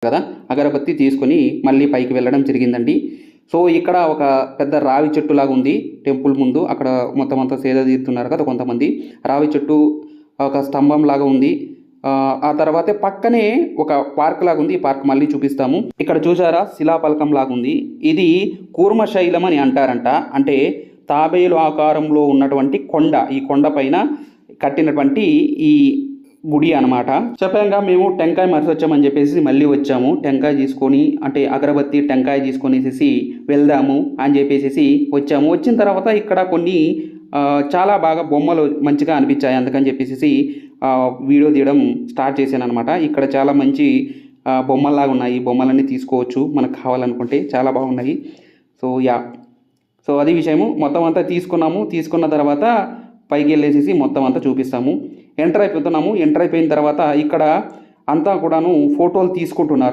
కదా, అగరబత్తి తీసుకొని మళ్ళీ పైకి వెళ్ళడం జరిగిందండి. సో ఇక్కడ ఒక పెద్ద రావి చెట్టు లాగా ఉంది టెంపుల్ ముందు. అక్కడ మొత్తం అంతా సేద తీరుతున్నారు కదా కొంతమంది. రావి చెట్టు ఒక స్తంభం లాగా ఉంది. ఆ తర్వాతే పక్కనే ఒక పార్క్ లాగా ఉంది. ఈ పార్క్ మళ్ళీ చూపిస్తాము. ఇక్కడ చూసారా, శిలాపలకం లాగా ఉంది. ఇది కూర్మశైలం అని అంటారంట. అంటే తాబేలు ఆకారంలో ఉన్నటువంటి కొండ, ఈ కొండ పైన కట్టినటువంటి ఈ గుడి అనమాట. చెప్పాక మేము టెంకాయ మరిసొచ్చామని చెప్పేసి మళ్ళీ వచ్చాము. టెంకాయ తీసుకొని, అంటే అగరబత్తి టెంకాయ తీసుకొనేసి వెళ్దాము అని చెప్పేసి వచ్చాము. వచ్చిన తర్వాత ఇక్కడ కొన్ని చాలా బాగా బొమ్మలు మంచిగా అనిపించాయి. అందుకని చెప్పేసి వీడియో తీయడం స్టార్ట్ చేశాను అనమాట. ఇక్కడ చాలా మంచి బొమ్మల్లాగా ఉన్నాయి. బొమ్మలన్నీ తీసుకోవచ్చు మనకు కావాలనుకుంటే, చాలా బాగున్నాయి. సో అది విషయము. మొత్తం అంతా తీసుకున్నాము. తీసుకున్న తర్వాత పైకి వెళ్ళేసి మొత్తం అంతా చూపిస్తాము. ఎంటర్ అయిపోతున్నాము. ఎంటర్ అయిపోయిన తర్వాత ఇక్కడ అంతా కూడాను ఫోటోలు తీసుకుంటున్నారు.